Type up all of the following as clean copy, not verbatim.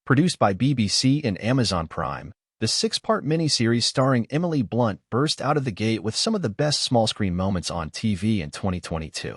Produced by BBC and Amazon Prime, the six-part miniseries starring Emily Blunt burst out of the gate with some of the best small-screen moments on TV in 2022.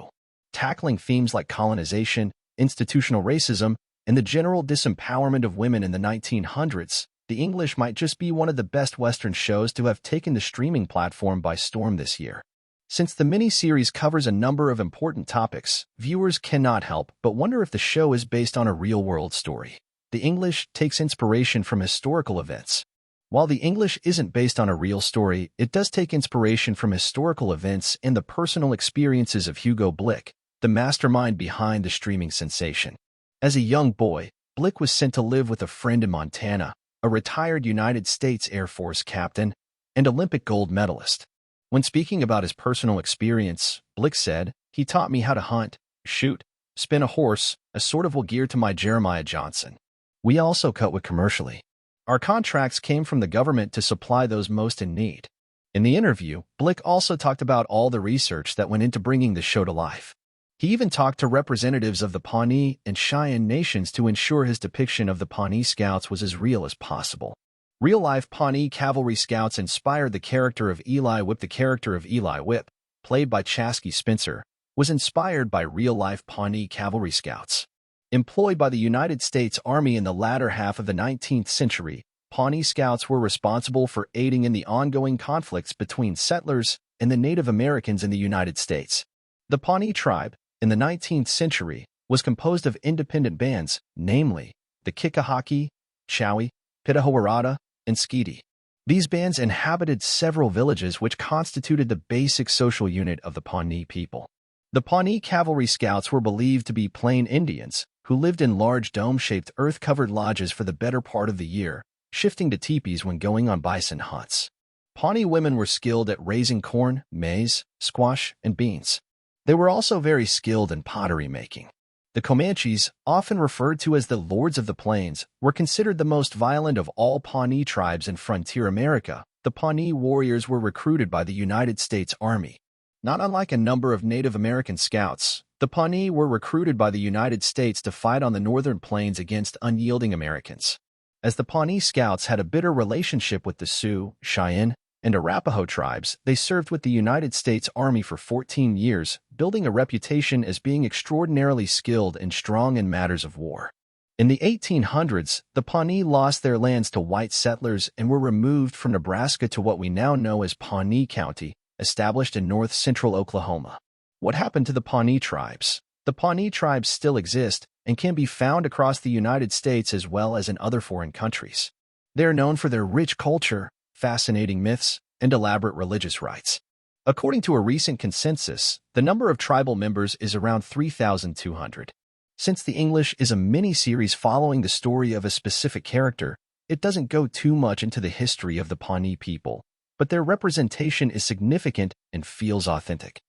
Tackling themes like colonization, institutional racism, and the general disempowerment of women in the 1900s, The English might just be one of the best Western shows to have taken the streaming platform by storm this year. Since the miniseries covers a number of important topics, viewers cannot help but wonder if the show is based on a real-world story. The English takes inspiration from historical events. While The English isn't based on a real story, it does take inspiration from historical events and the personal experiences of Hugo Blick, the mastermind behind the streaming sensation. As a young boy, Blick was sent to live with a friend in Montana, a retired United States Air Force captain and Olympic gold medalist. When speaking about his personal experience, Blick said, "He taught me how to hunt, shoot, spin a horse, a sort of gear to my Jeremiah Johnson. We also cut wood commercially. Our contracts came from the government to supply those most in need." In the interview, Blick also talked about all the research that went into bringing the show to life. He even talked to representatives of the Pawnee and Cheyenne nations to ensure his depiction of the Pawnee Scouts was as real as possible. Real-life Pawnee Cavalry Scouts inspired the character of Eli Whip. The character of Eli Whip, played by Chasky Spencer, was inspired by real-life Pawnee Cavalry Scouts. Employed by the United States Army in the latter half of the 19th century, Pawnee Scouts were responsible for aiding in the ongoing conflicts between settlers and the Native Americans in the United States. The Pawnee tribe, in the 19th century, was composed of independent bands, namely the Kikahaki, Chowie, Pitahoarada, and Skeety. These bands inhabited several villages which constituted the basic social unit of the Pawnee people. The Pawnee Cavalry Scouts were believed to be plain Indians who lived in large dome-shaped earth-covered lodges for the better part of the year, shifting to teepees when going on bison hunts. Pawnee women were skilled at raising corn, maize, squash, and beans. They were also very skilled in pottery making. The Comanches, often referred to as the Lords of the Plains, were considered the most violent of all Pawnee tribes in frontier America. The Pawnee warriors were recruited by the United States Army. Not unlike a number of Native American scouts, the Pawnee were recruited by the United States to fight on the northern plains against unyielding Americans. As the Pawnee Scouts had a bitter relationship with the Sioux, Cheyenne, and Arapaho tribes, they served with the United States Army for 14 years, building a reputation as being extraordinarily skilled and strong in matters of war. In the 1800s, the Pawnee lost their lands to white settlers and were removed from Nebraska to what we now know as Pawnee County, established in north-central Oklahoma. What happened to the Pawnee tribes? The Pawnee tribes still exist and can be found across the United States as well as in other foreign countries. They are known for their rich culture, fascinating myths, and elaborate religious rites. According to a recent consensus, the number of tribal members is around 3,200. Since The English is a mini-series following the story of a specific character, it doesn't go too much into the history of the Pawnee people, but their representation is significant and feels authentic.